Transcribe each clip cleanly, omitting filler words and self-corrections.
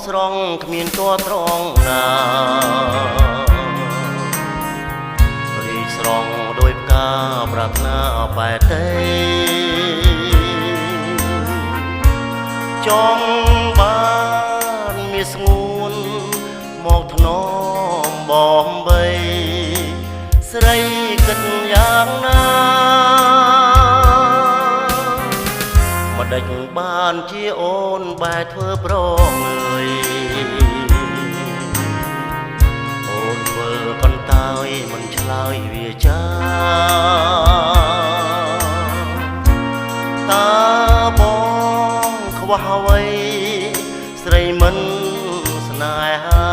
ស្រង់គ្មានតួត្រង់ណារីស្រង់ដោយផ្កាប្រាថ្នាបែតទេចង់បានមានស្ងួនមកធ្នមបំបីស្រីគិតយ៉ាងណាម្ដេចបានជាអូនបែរធ្វើប្រងើយអូនធ្វើកន្តើយមិនឆ្លើយវាចាតើបងខ្វះអ្វីស្រីមិនស្នេហា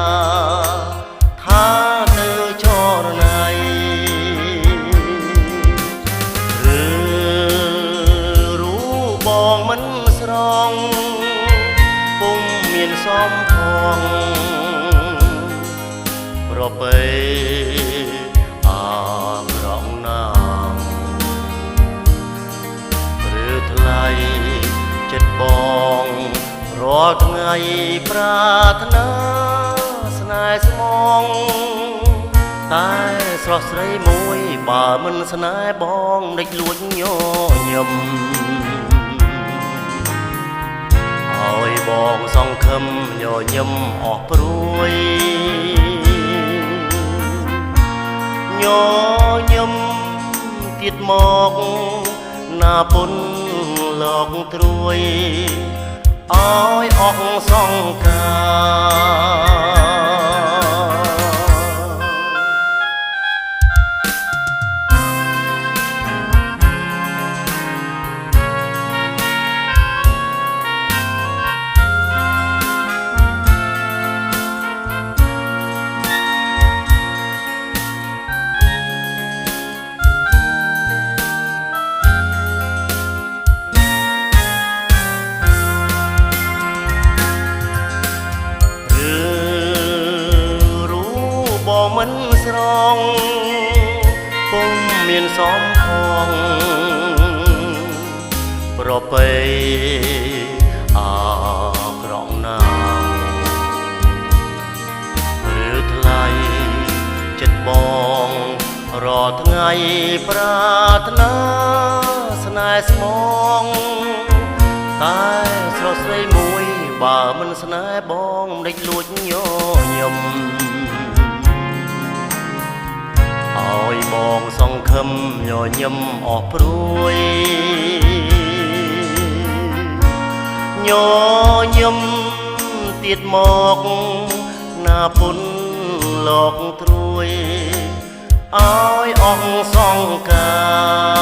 ថាទៅចរណៃបងមិនស្រង់ពុំមានសំផងប្របីអាក្រងណាឬថ្លៃចិត្តបងរាល់ថ្ងៃប្រាថ្នាស្នេហ៍ស្មងតែស្រស់ស្រីមួយបើមិនស្នេហ៍បងដេចលួចញញឹមឲ្យបងសង្ឃឹមញញឹមអស់ព្រួយញញឹមទៀតមកណាពុនលោកត្រួយឲ្យអស់សង្ការមិនស្រង់ពុំមានសំផងប្របីអាក្រងណាឬថ្លៃចិត្តបងរាល់ថ្ងៃប្រាថ្នាស្នេហ៍ស្មងតែស្រស់ស្រីមួយបើមិនស្នេហ៍បងដេចលួចញញឹមឲ្យបងសង្ឃឹមញញឹមអស់ព្រួយញញឹមទៀតមកណាពុនលោកត្រួយឲ្យអស់សង្ការ